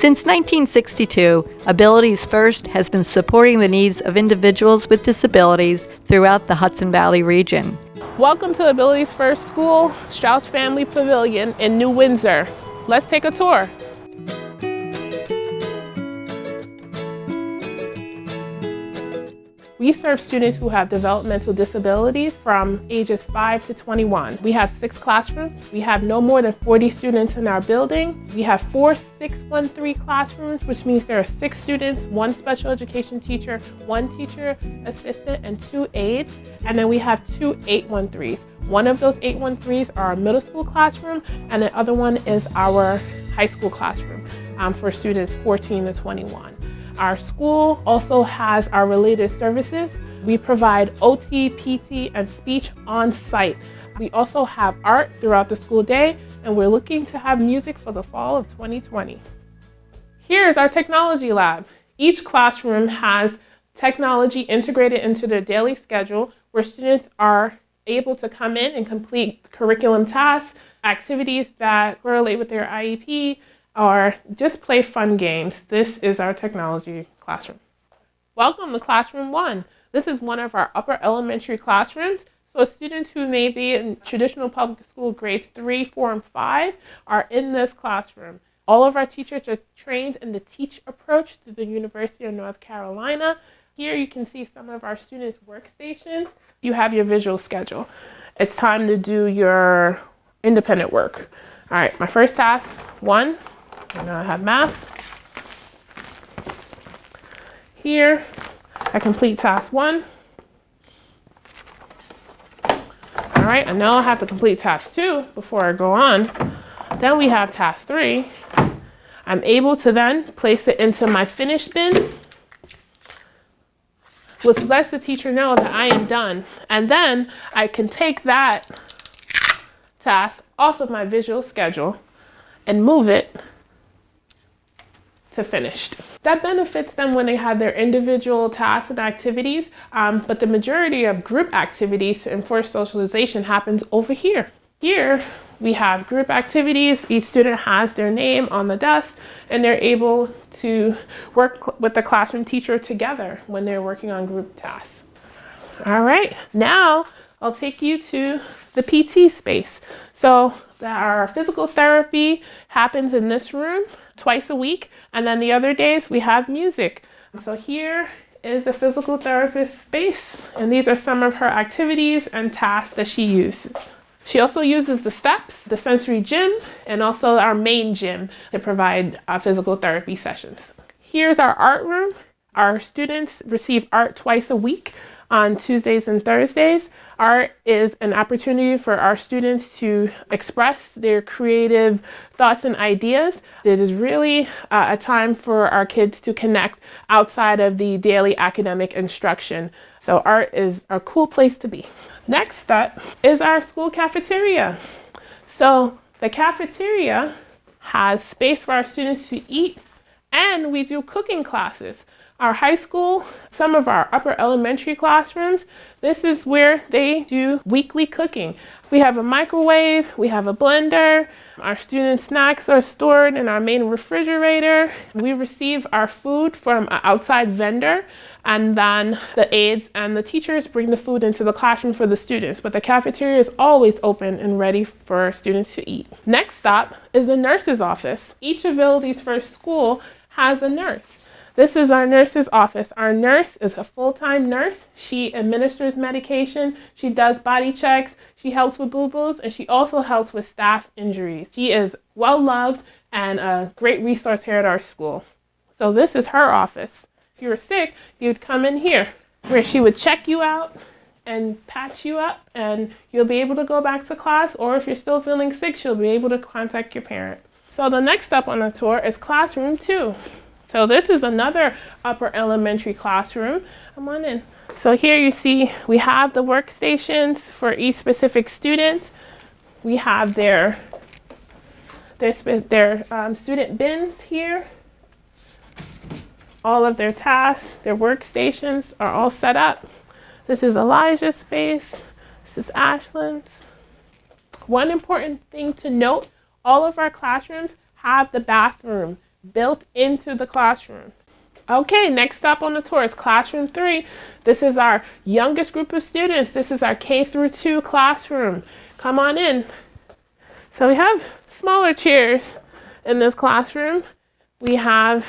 Since 1962, Abilities First has been supporting the needs of individuals with disabilities throughout the Hudson Valley region. Welcome to Abilities First School, Straus Family Pavilion in New Windsor. Let's take a tour. We serve students who have developmental disabilities from ages 5 to 21. We have 6 classrooms. We have no more than 40 students in our building. We have 4 613 classrooms, which means there are 6 students, 1 special education teacher, 1 teacher assistant, and 2 aides. And then we have 2 813s. One of those 813s are our middle school classroom, and the other one is our high school classroom for students 14 to 21. Our school also has our related services. We provide OT, PT, and speech on site. We also have art throughout the school day, and we're looking to have music for the fall of 2020. Here's our technology lab. Each classroom has technology integrated into their daily schedule where students are able to come in and complete curriculum tasks, activities that correlate with their IEP, or just play fun games. This is our technology classroom. Welcome to Classroom 1. This is one of our upper elementary classrooms. So students who may be in traditional public school grades 3, 4, and 5 are in this classroom. All of our teachers are trained in the TEACH approach through the University of North Carolina. Here you can see some of our students' workstations. You have your visual schedule. It's time to do your independent work. All right, my first task, 1. And now I have math. Here, I complete task 1. All right, I know I have to complete task 2 before I go on. Then we have task 3. I'm able to then place it into my finish bin, which lets the teacher know that I am done. And then I can take that task off of my visual schedule and move it to finished. That benefits them when they have their individual tasks and activities, but the majority of group activities to enforce socialization happens over here. Here we have group activities. Each student has their name on the desk and they're able to work with the classroom teacher together when they're working on group tasks. All right, now I'll take you to the PT space. So our physical therapy happens in this room twice a week, and then the other days we have music. So here is the physical therapist space, and these are some of her activities and tasks that she uses. She also uses the steps, the sensory gym, and also our main gym to provide physical therapy sessions. Here's our art room. Our students receive art twice a week on Tuesdays and Thursdays. Art is an opportunity for our students to express their creative thoughts and ideas. It is really a time for our kids to connect outside of the daily academic instruction. So art is a cool place to be. Next up is our school cafeteria. So the cafeteria has space for our students to eat, and we do cooking classes. Our high school, some of our upper elementary classrooms, this is where they do weekly cooking. We have a microwave, we have a blender, our student snacks are stored in our main refrigerator. We receive our food from an outside vendor, and then the aides and the teachers bring the food into the classroom for the students, but the cafeteria is always open and ready for students to eat. Next stop is the nurse's office. Each Abilities First school has a nurse. This is our nurse's office. Our nurse is a full-time nurse. She administers medication, she does body checks, she helps with boo-boos, and she also helps with staff injuries. She is well-loved and a great resource here at our school. So this is her office. If you were sick, you'd come in here, where she would check you out and patch you up, and you'll be able to go back to class, or if you're still feeling sick, she'll be able to contact your parent. So the next step on the tour is classroom 2. So this is another upper elementary classroom. Come on in. So here you see we have the workstations for each specific student. We have their student bins here. All of their tasks, their workstations are all set up. This is Elijah's space. This is Ashlyn's. One important thing to note, all of our classrooms have the bathroom built into the classroom. Okay, next stop on the tour is Classroom 3. This is our youngest group of students. This is our K through 2 classroom. Come on in. So we have smaller chairs in this classroom. We have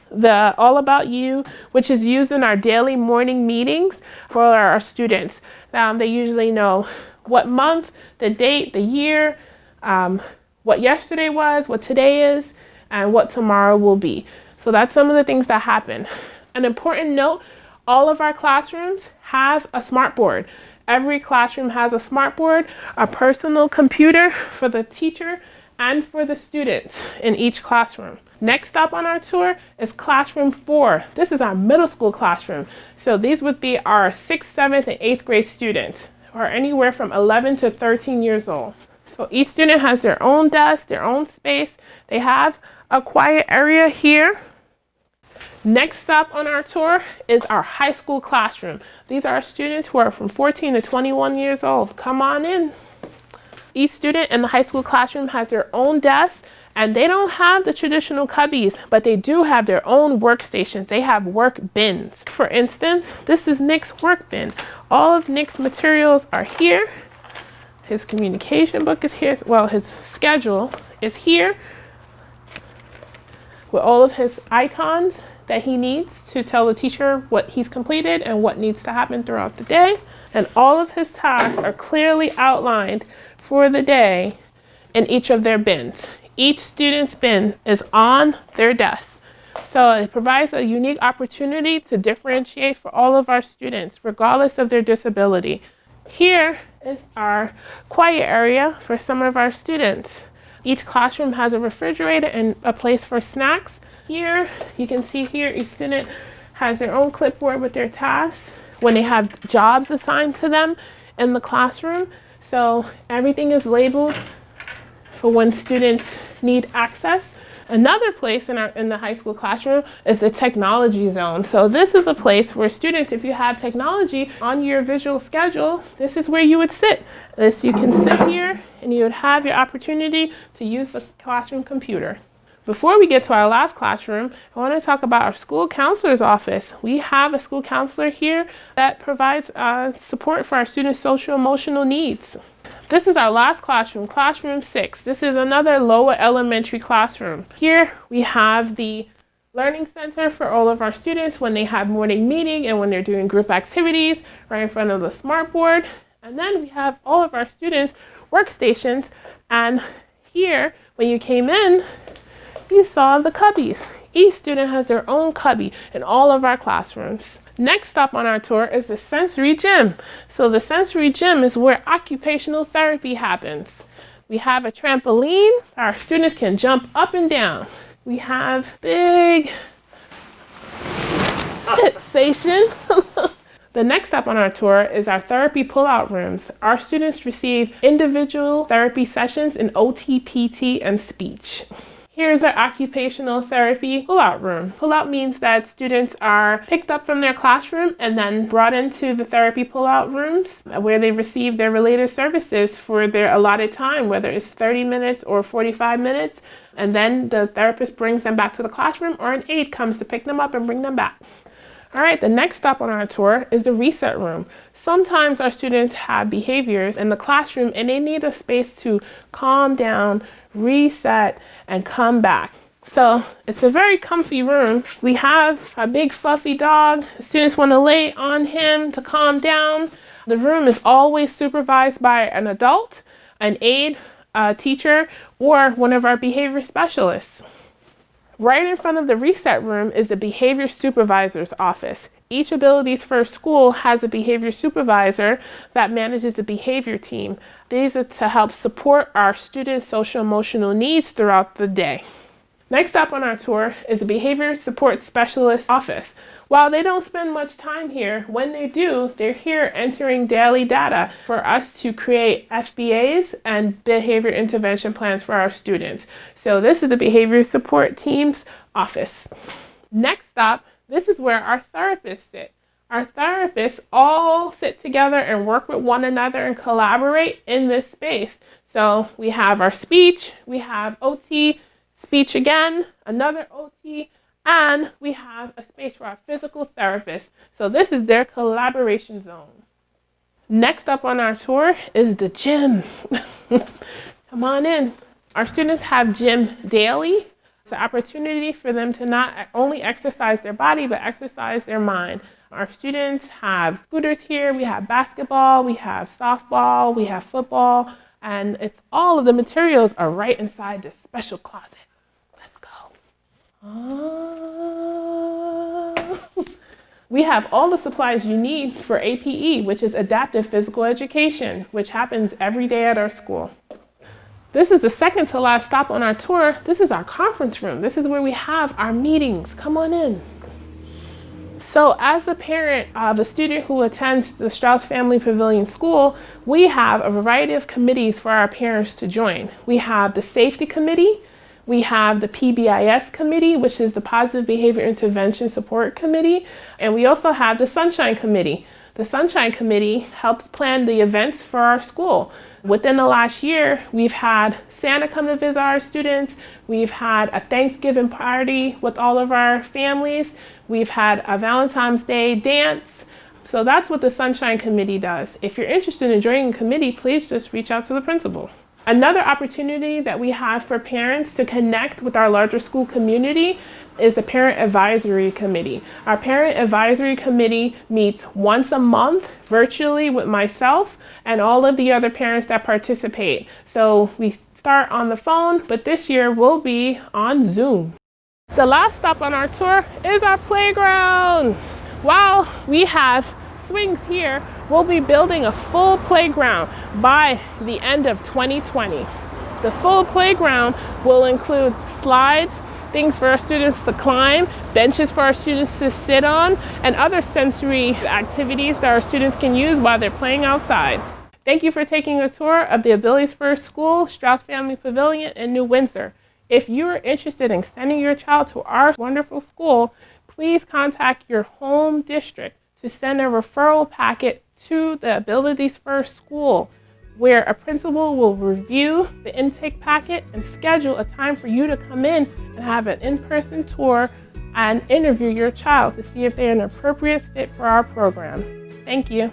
the All About You, which is used in our daily morning meetings for our students. They usually know what month, the date, the year, what yesterday was, what today is, and what tomorrow will be. So that's some of the things that happen. An important note, all of our classrooms have a smart board. Every classroom has a smart board, a personal computer for the teacher and for the students in each classroom. Next stop on our tour is Classroom 4. This is our middle school classroom. So these would be our 6th, 7th, and 8th grade students, or anywhere from 11 to 13 years old. So each student has their own desk, their own space. They have a quiet area here. Next stop on our tour is our high school classroom. These are our students who are from 14 to 21 years old. Come on in. Each student in the high school classroom has their own desk, and they don't have the traditional cubbies, but they do have their own workstations. They have work bins. For instance, this is Nick's work bin. All of Nick's materials are here. His communication book is here. Well, his schedule is here with all of his icons that he needs to tell the teacher what he's completed and what needs to happen throughout the day. And all of his tasks are clearly outlined for the day in each of their bins. Each student's bin is on their desk. So it provides a unique opportunity to differentiate for all of our students, regardless of their disability. Here is our quiet area for some of our students. Each classroom has a refrigerator and a place for snacks. Here, you can see here, each student has their own clipboard with their tasks when they have jobs assigned to them in the classroom. So everything is labeled for when students need access. Another place in the high school classroom is the technology zone. So this is a place where students, if you have technology on your visual schedule, this is where you would sit. You can sit here and you would have your opportunity to use the classroom computer. Before we get to our last classroom, I want to talk about our school counselor's office. We have a school counselor here that provides support for our students' social emotional needs. This is our last classroom, Classroom 6. This is another lower elementary classroom. Here we have the learning center for all of our students when they have morning meeting and when they're doing group activities right in front of the smart board. And then we have all of our students' workstations. And here, when you came in, you saw the cubbies. Each student has their own cubby in all of our classrooms. Next stop on our tour is the sensory gym. So the sensory gym is where occupational therapy happens. We have a trampoline. Our students can jump up and down. We have big sit station. The next stop on our tour is our therapy pull-out rooms. Our students receive individual therapy sessions in OT, PT, and speech. Here's our occupational therapy pull-out room. Pull-out means that students are picked up from their classroom and then brought into the therapy pull-out rooms where they receive their related services for their allotted time, whether it's 30 minutes or 45 minutes. And then the therapist brings them back to the classroom, or an aide comes to pick them up and bring them back. All right, the next stop on our tour is the reset room. Sometimes our students have behaviors in the classroom and they need a space to calm down, reset, and come back. So it's a very comfy room. We have a big fluffy dog. The students want to lay on him to calm down. The room is always supervised by an adult, an aide, a teacher, or one of our behavior specialists. Right in front of the reset room is the behavior supervisor's office. Each Abilities First school has a behavior supervisor that manages the behavior team. These are to help support our students' social emotional needs throughout the day. Next up on our tour is the behavior support specialist office. While they don't spend much time here, when they do, they're here entering daily data for us to create FBAs and behavior intervention plans for our students. So this is the behavior support team's office. Next up, this is where our therapists sit. Our therapists all sit together and work with one another and collaborate in this space. So we have our speech, we have OT, speech again, another OT, and we have a space for our physical therapist. So this is their collaboration zone. Next up on our tour is the gym. Come on in. Our students have gym daily. It's an opportunity for them to not only exercise their body, but exercise their mind. Our students have scooters here. We have basketball, we have softball, we have football, and it's all of the materials are right inside this special closet. Let's go. We have all the supplies you need for APE, which is Adaptive Physical Education, which happens every day at our school. This is the second to last stop on our tour. This is our conference room. This is where we have our meetings. Come on in. So as a parent of a student who attends the Straus Family Pavilion School, we have a variety of committees for our parents to join. We have the Safety Committee. We have the PBIS Committee, which is the Positive Behavior Intervention Support Committee. And we also have the Sunshine Committee. The Sunshine Committee helps plan the events for our school. Within the last year, we've had Santa come to visit our students. We've had a Thanksgiving party with all of our families. We've had a Valentine's Day dance. So that's what the Sunshine Committee does. If you're interested in joining a committee, please just reach out to the principal. Another opportunity that we have for parents to connect with our larger school community is the Parent Advisory Committee. Our Parent Advisory Committee meets once a month virtually with myself and all of the other parents that participate. So we start on the phone, but this year we'll be on Zoom. The last stop on our tour is our playground. While we have swings here, we'll be building a full playground by the end of 2020. The full playground will include slides, things for our students to climb, benches for our students to sit on, and other sensory activities that our students can use while they're playing outside. Thank you for taking a tour of the Abilities First School, Straus Family Pavilion in New Windsor. If you are interested in sending your child to our wonderful school, please contact your home district to send a referral packet to the Abilities First School, where a principal will review the intake packet and schedule a time for you to come in and have an in-person tour and interview your child to see if they're an appropriate fit for our program. Thank you.